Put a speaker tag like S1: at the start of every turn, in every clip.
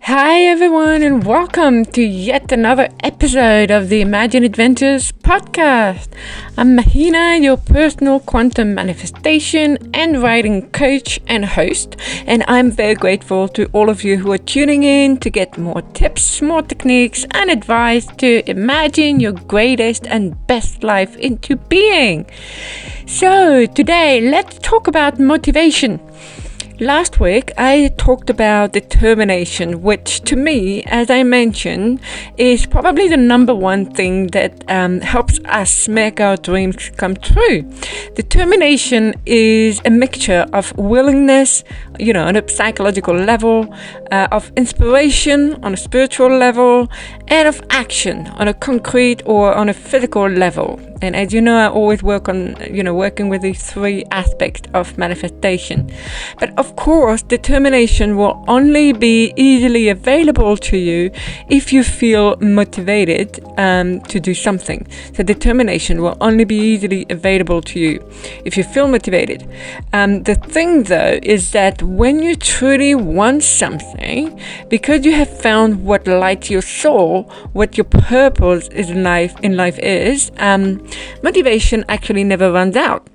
S1: Hi everyone, and welcome to yet another episode of the ImaginAdventures Podcast. I'm Mahina, your personal quantum manifestation and writing coach and host, and I'm very grateful to all of you who are tuning in to get more tips, more techniques and advice to imagine your greatest and best life into being. So today, let's talk about motivation. Last week, I talked about determination, which to me, as I mentioned, is probably the number one thing that helps us make our dreams come true. Determination is a mixture of willingness, on a psychological level, of inspiration on a spiritual level, and of action on a concrete or on a physical level. And as you know, I always work on, working with these three aspects of manifestation. But of course, determination will only be easily available to you if you feel motivated to do something. So determination will only be easily available to you if you feel motivated. The thing though is that when you truly want something, because you have found what lights your soul, what your purpose is in life is, motivation actually never runs out.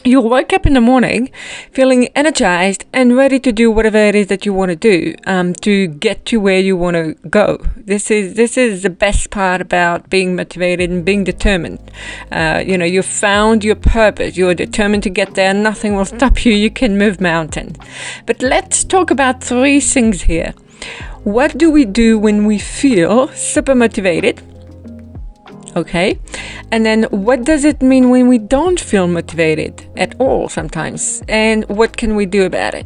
S1: You'll wake up in the morning feeling energized and ready to do whatever it is that you want to do to get to where you want to go. This is the best part about being motivated and being determined. You've found your purpose. You're determined to get there. Nothing will stop you. You can move mountains. But let's talk about three things here. What do we do when we feel super motivated? Okay, and then what does it mean when we don't feel motivated at all sometimes, and what can we do about it?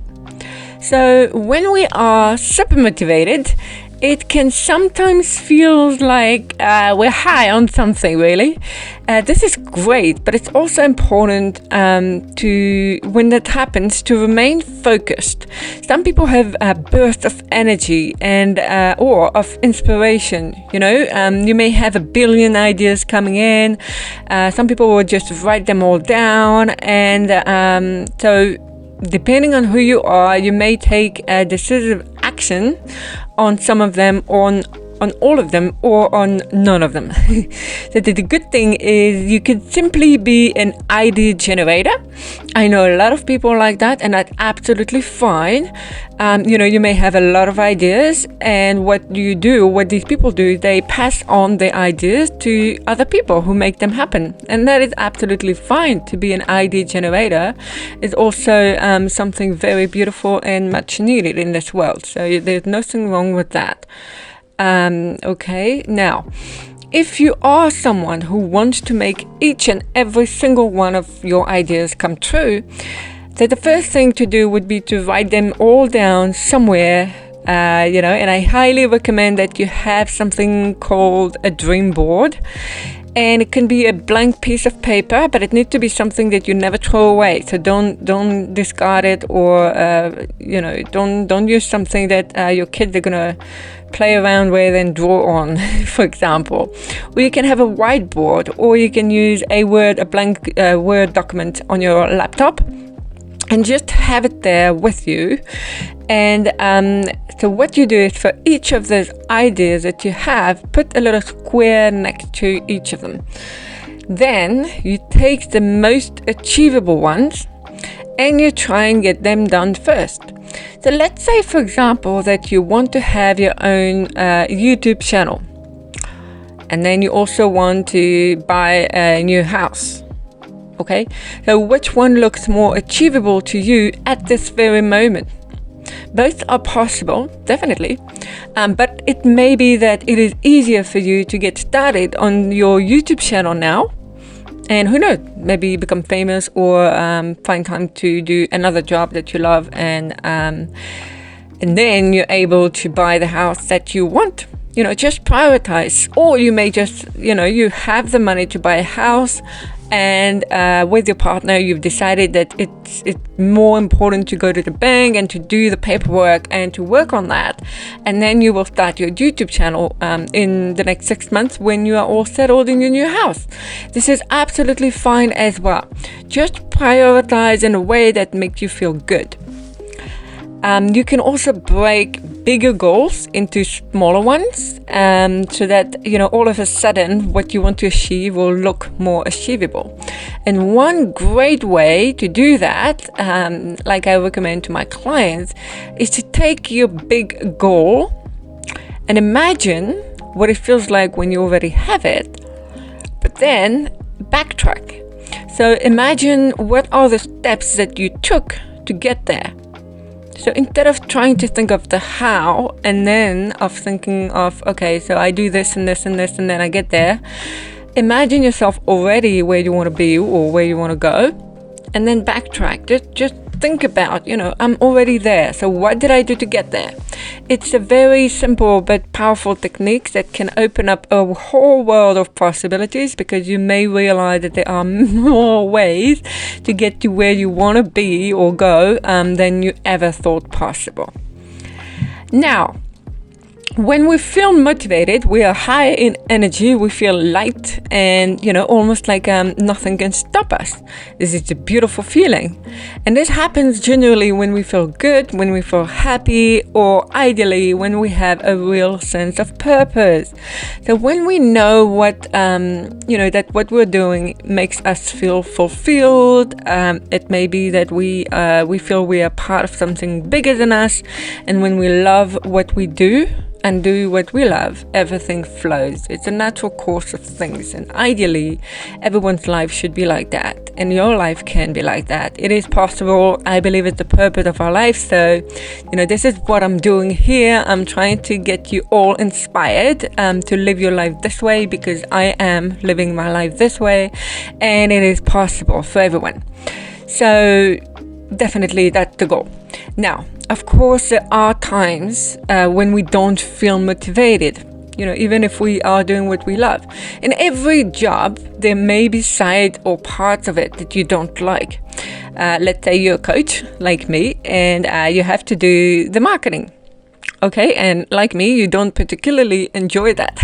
S1: So when we are super motivated, it can sometimes feel like we're high on something, really. This is great, but it's also important when that happens, to remain focused. Some people have a burst of energy and or of inspiration. You may have a billion ideas coming in. Some people will just write them all down, and so depending on who you are, you may take a decisive action on some of them, on all of them, or on none of them. So the good thing is you could simply be an idea generator. I know a lot of people like that, and that's absolutely fine. You may have a lot of ideas, and what these people do, they pass on the ideas to other people who make them happen. And that is absolutely fine. To be an idea generator is also something very beautiful and much needed in this world. So there's nothing wrong with that. Okay, now, if you are someone who wants to make each and every single one of your ideas come true, then the first thing to do would be to write them all down somewhere, and I highly recommend that you have something called a dream board. And it can be a blank piece of paper, but it needs to be something that you never throw away. So don't discard it, or don't use something that your kids are gonna play around with and draw on, for example. Or you can have a whiteboard, or you can use a blank Word document on your laptop, and just have it there with you. And so what you do is, for each of those ideas that you have, put a little square next to each of them. Then you take the most achievable ones and you try and get them done first. So let's say, for example, that you want to have your own YouTube channel, and then you also want to buy a new house. Okay, so which one looks more achievable to you at this very moment? Both are possible, definitely, but it may be that it is easier for you to get started on your YouTube channel now, and who knows, maybe become famous, or find time to do another job that you love, and then you're able to buy the house that you want. Just prioritize. Or you may just, you have the money to buy a house, and with your partner you've decided that it's more important to go to the bank and to do the paperwork and to work on that, and then you will start your YouTube channel in the next 6 months when you are all settled in your new house. This is absolutely fine as well. Just prioritize in a way that makes you feel good. You can also break bigger goals into smaller ones, so that, all of a sudden what you want to achieve will look more achievable. And one great way to do that, like I recommend to my clients, is to take your big goal and imagine what it feels like when you already have it, but then backtrack. So imagine what are the steps that you took to get there. So instead of trying to think of the how and then of thinking of, okay, so I do this and this and this and then I get there, imagine yourself already where you want to be or where you want to go, and then backtrack. Just think about, I'm already there. So what did I do to get there? It's a very simple but powerful technique that can open up a whole world of possibilities, because you may realize that there are more ways to get to where you want to be or go than you ever thought possible. Now, when we feel motivated, we are high in energy, we feel light, and almost like nothing can stop us. This is a beautiful feeling. And this happens generally when we feel good, when we feel happy, or ideally when we have a real sense of purpose. So when we know that what we're doing makes us feel fulfilled, it may be that we feel we are part of something bigger than us, and when we love what we do and do what we love, everything flows. It's a natural course of things, and ideally everyone's life should be like that, and your life can be like that. It is possible. I believe it's the purpose of our life. So this is what I'm doing here. I'm trying to get you all inspired to live your life this way, because I am living my life this way, and it is possible for everyone. So definitely that's the goal. Now, of course, there are times when we don't feel motivated, even if we are doing what we love. In every job, there may be side or parts of it that you don't like. Let's say you're a coach like me, and you have to do the marketing. Okay, and like me, you don't particularly enjoy that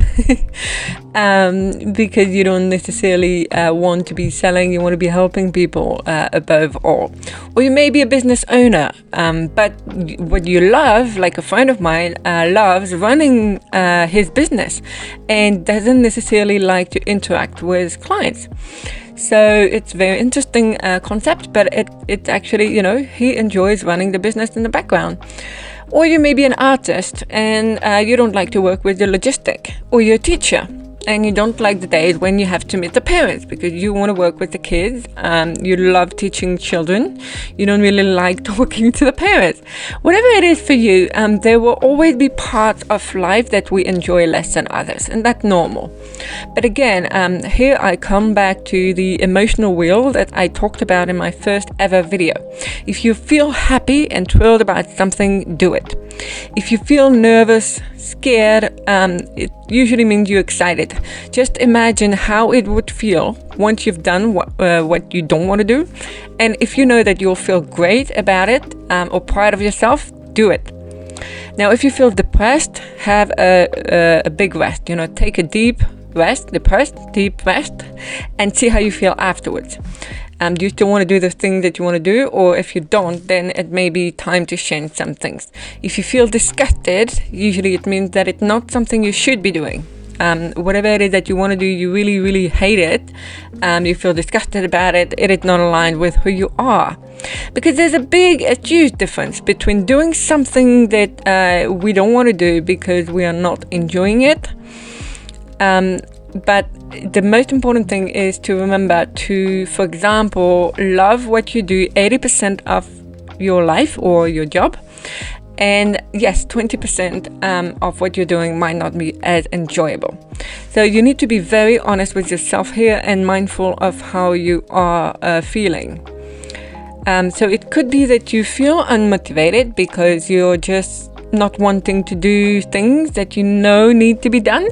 S1: because you don't necessarily want to be selling, you want to be helping people above all. Or you may be a business owner, but what you love, like a friend of mine loves running his business and doesn't necessarily like to interact with clients. So it's a very interesting concept, but it's actually, he enjoys running the business in the background. Or you may be an artist and you don't like to work with the logistic. Or you're a teacher and you don't like the days when you have to meet the parents because you want to work with the kids. You love teaching children. You don't really like talking to the parents. Whatever it is for you, there will always be parts of life that we enjoy less than others, and that's normal. But again, here I come back to the emotional wheel that I talked about in my first ever video. If you feel happy and thrilled about something, do it. If you feel nervous, scared, it usually means you're excited. Just imagine how it would feel once you've done what you don't want to do. And if you know that you'll feel great about it or proud of yourself, do it. Now, if you feel depressed, have a big rest. Take a deep rest, deep rest, and see how you feel afterwards. Do you still want to do the thing that you want to do? Or if you don't, then it may be time to change some things. If you feel disgusted, usually it means that it's not something you should be doing. Whatever it is that you want to do, you really, really hate it. You feel disgusted about it. It is not aligned with who you are. Because there's a huge difference between doing something that we don't want to do because we are not enjoying it. But the most important thing is to remember to, for example, love what you do 80% of your life or your job. And yes, 20% of what you're doing might not be as enjoyable. So you need to be very honest with yourself here and mindful of how you are feeling. So it could be that you feel unmotivated because you're just not wanting to do things that you know need to be done.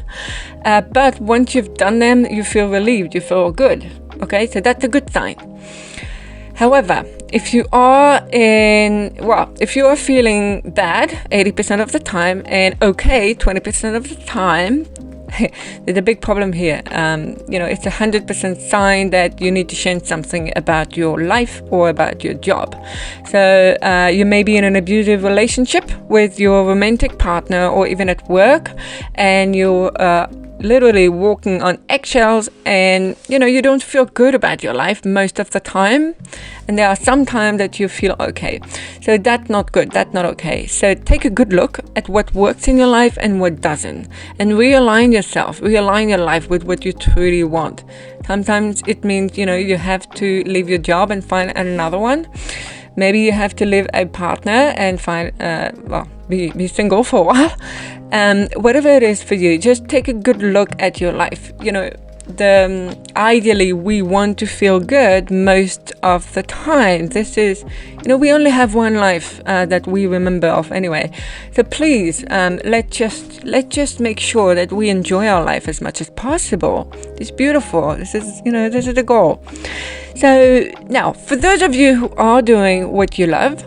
S1: But once you've done them, you feel relieved, you feel good. Okay, so that's a good sign. However, if you are feeling bad 80% of the time and okay 20% of the time, there's a big problem here. It's 100% sign that you need to change something about your life or about your job. So you may be in an abusive relationship with your romantic partner or even at work, and you're literally walking on eggshells, and you don't feel good about your life most of the time, and there are some times that you feel okay. So that's not good, that's not okay. So take a good look at what works in your life and what doesn't, and realign your life with what you truly want. Sometimes it means you have to leave your job and find another one. Maybe you have to leave a partner and find be single for a while. Whatever it is for you, just take a good look at your life. Ideally we want to feel good most of the time. This is, we only have one life that we remember of anyway. So please, let's just make sure that we enjoy our life as much as possible. It's beautiful. This is the goal. So now, for those of you who are doing what you love,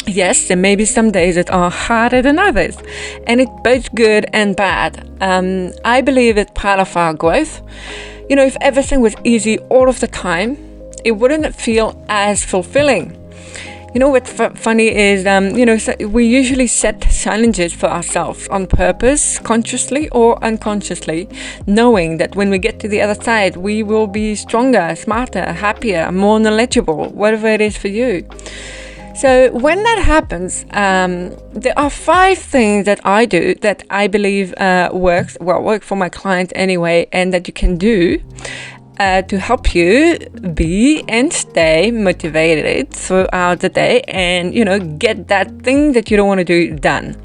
S1: yes, there may be some days that are harder than others, and it's both good and bad. I believe it's part of our growth. If everything was easy all of the time, it wouldn't feel as fulfilling. What's funny is, so we usually set challenges for ourselves on purpose, consciously or unconsciously, knowing that when we get to the other side, we will be stronger, smarter, happier, more knowledgeable, whatever it is for you. So when that happens, there are 5 things that I do that I believe work for my clients anyway, and that you can do to help you be and stay motivated throughout the day, and get that thing that you don't want to do done.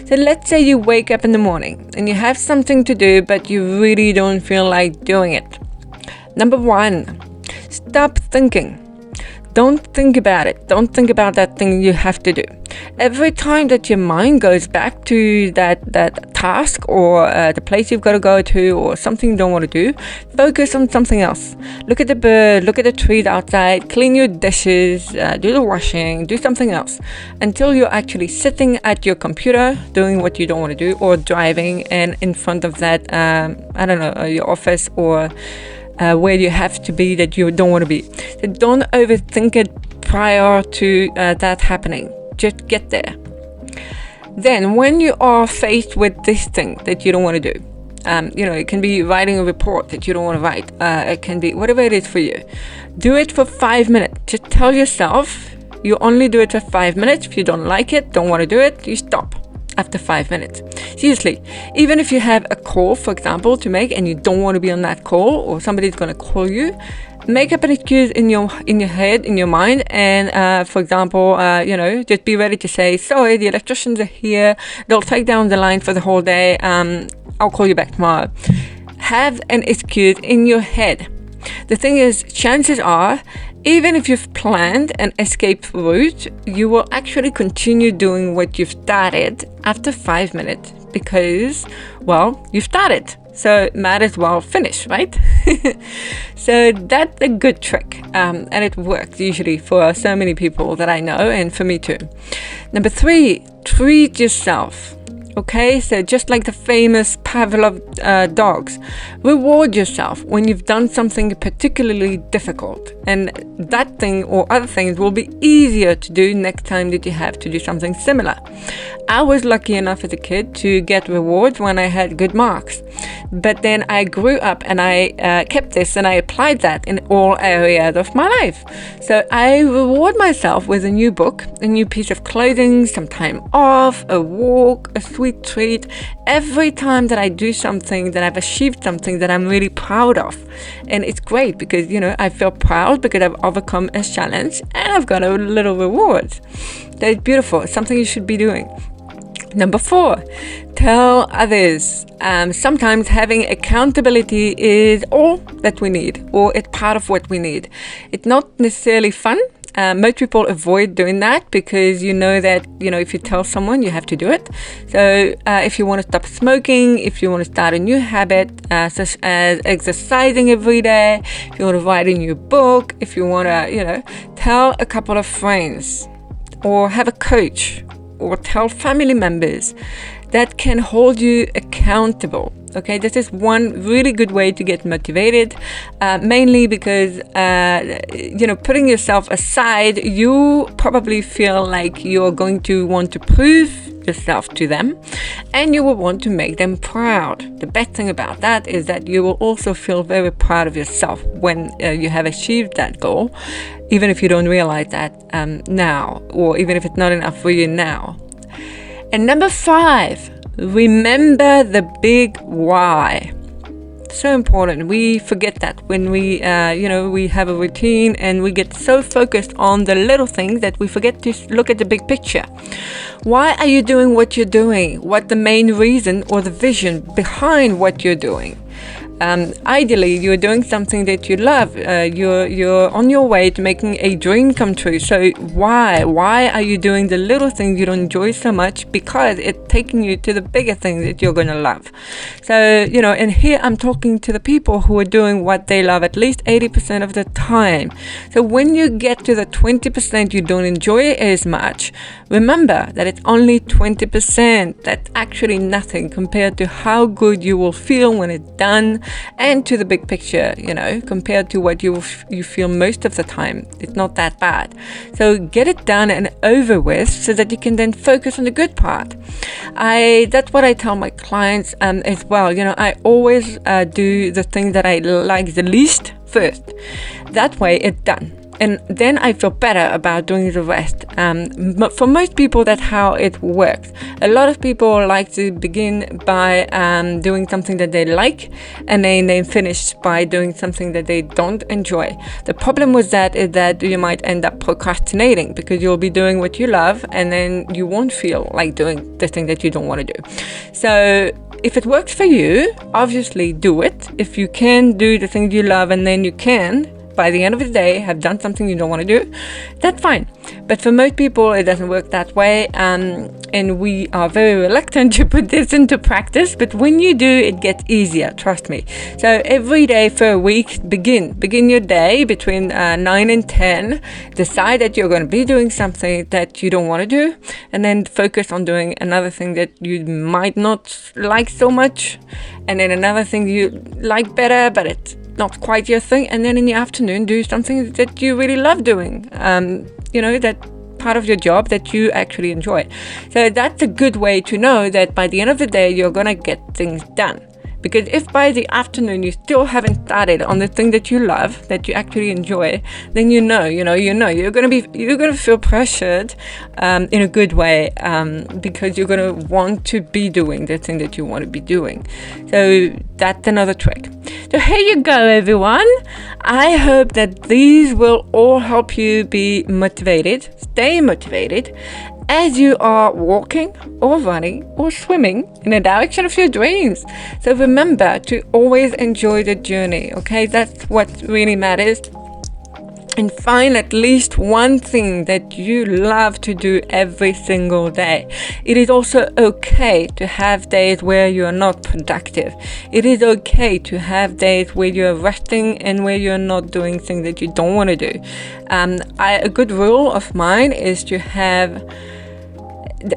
S1: So let's say you wake up in the morning and you have something to do, but you really don't feel like doing it. Number 1, stop thinking. Don't think about it. Don't think about that thing you have to do. Every time that your mind goes back to that task or the place you've got to go to or something you don't want to do, focus on something else. Look at the bird, look at the trees outside, clean your dishes, do the washing, do something else, until you're actually sitting at your computer doing what you don't want to do, or driving and in front of that, your office or where you have to be that you don't want to be. So don't overthink it prior to that happening. Just get there. Then when you are faced with this thing that you don't want to do, it can be writing a report that you don't want to write. It can be whatever it is for you. Do it for 5 minutes. Just tell yourself you only do it for 5 minutes. If you don't like it, don't want to do it, you stop after 5 minutes. Seriously, even if you have a call, for example, to make, and you don't want to be on that call, or somebody's going to call you, make up an excuse in your head, in your mind, and for example, just be ready to say, sorry, the electricians are here, they'll take down the line for the whole day, I'll call you back tomorrow. Have an excuse in your head. The thing is, chances are, even if you've planned an escape route, you will actually continue doing what you've started after 5 minutes, because, you've started. So might as well finish, right? So that's a good trick. And it works usually for so many people that I know, and for me too. Number 3, treat yourself. Okay, so just like the famous Pavlov dogs, reward yourself when you've done something particularly difficult, and that thing or other things will be easier to do next time that you have to do something similar. I was lucky enough as a kid to get rewards when I had good marks, but then I grew up and I kept this and I applied that in all areas of my life. So I reward myself with a new book, a new piece of clothing, some time off, a walk, a sweet treat, every time that I do something, that I've achieved something that I'm really proud of. And it's great because, I feel proud because I've overcome a challenge and I've got a little reward. So it's beautiful. It's something you should be doing. Number 4, tell others. Sometimes having accountability is all that we need, or it's part of what we need. It's not necessarily fun. Most people avoid doing that because that, if you tell someone, you have to do it. So if you want to stop smoking, if you want to start a new habit, such as exercising every day, if you want to write a new book, if you want to, tell a couple of friends, or have a coach, or tell family members that can hold you accountable. Okay, this is one really good way to get motivated, mainly because, putting yourself aside, you probably feel like you're going to want to prove yourself to them, and you will want to make them proud. The best thing about that is that you will also feel very proud of yourself when you have achieved that goal, even if you don't realize that now, or even if it's not enough for you now. And number 5, remember the big why. So important. We forget that when we have a routine and we get so focused on the little things that we forget to look at the big picture. Why are you doing what you're doing? What the main reason or the vision behind what you're doing? Ideally, you're doing something that you love. You're on your way to making a dream come true. So why are you doing the little things you don't enjoy so much? Because it's taking you to the bigger things that you're going to love. So, and here I'm talking to the people who are doing what they love at least 80% of the time. So when you get to the 20% you don't enjoy as much, remember that it's only 20%. That's actually nothing compared to how good you will feel when it's done, and to the big picture, compared to what you feel most of the time. It's not that bad. So get it done and over with so that you can then focus on the good part. That's what I tell my clients as well. I always do the thing that I like the least first. That way it's done. And then I feel better about doing the rest. But for most people, that's how it works. A lot of people like to begin by doing something that they like, and then they finish by doing something that they don't enjoy. The problem with that is that you might end up procrastinating because you'll be doing what you love, and then you won't feel like doing the thing that you don't want to do. So if it works for you, obviously do it. If you can do the things you love and then you can, by the end of the day, have done something you don't want to do, that's fine. But for most people, it doesn't work that way, and we are very reluctant to put this into practice. But when you do, it gets easier, trust me. So every day for a week, begin your day between 9 and 10. Decide that you're going to be doing something that you don't want to do, and then focus on doing another thing that you might not like so much, and then another thing you like better, but it's not quite your thing, and then in the afternoon do something that you really love doing, that part of your job that you actually enjoy. So that's a good way to know that by the end of the day you're gonna get things done. Because if by the afternoon you still haven't started on the thing that you love, that you actually enjoy, then you're gonna feel pressured in a good way, because you're gonna want to be doing the thing that you want to be doing. So that's another trick. So here you go, everyone. I hope that these will all help you be motivated, stay motivated, as you are walking or running or swimming in the direction of your dreams. So remember to always enjoy the journey, okay? That's what really matters. And find at least one thing that you love to do every single day. It is also okay to have days where you are not productive. It is okay to have days where you're resting and where you're not doing things that you don't want to do. A good rule of mine is to have,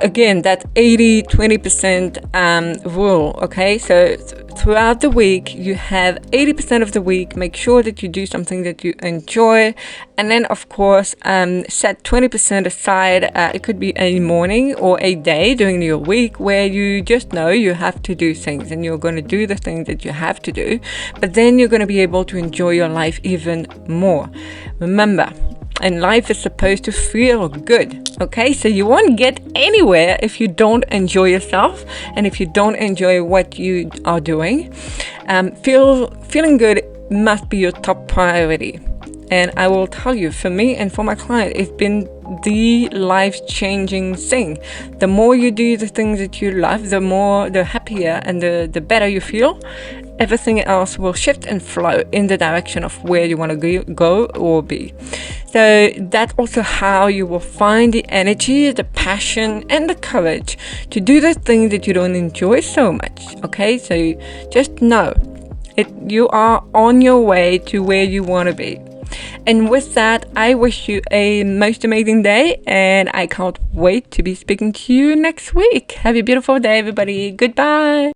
S1: again, that 80-20% rule, okay? So throughout the week, you have 80% of the week. Make sure that you do something that you enjoy. And then, of course, set 20% aside. It could be a morning or a day during your week where you just know you have to do things and you're going to do the things that you have to do. But then you're going to be able to enjoy your life even more. Remember, and life is supposed to feel good, okay? So you won't get anywhere if you don't enjoy yourself and if you don't enjoy what you are doing. Feeling good must be your top priority. And I will tell you, for me and for my client, it's been the life-changing thing. The more you do the things that you love, the happier and the better you feel. Everything else will shift and flow in the direction of where you want to go or be. So that's also how you will find the energy, the passion, and the courage to do the things that you don't enjoy so much. Okay, so just know you are on your way to where you want to be. And with that, I wish you a most amazing day, and I can't wait to be speaking to you next week. Have a beautiful day, everybody. Goodbye.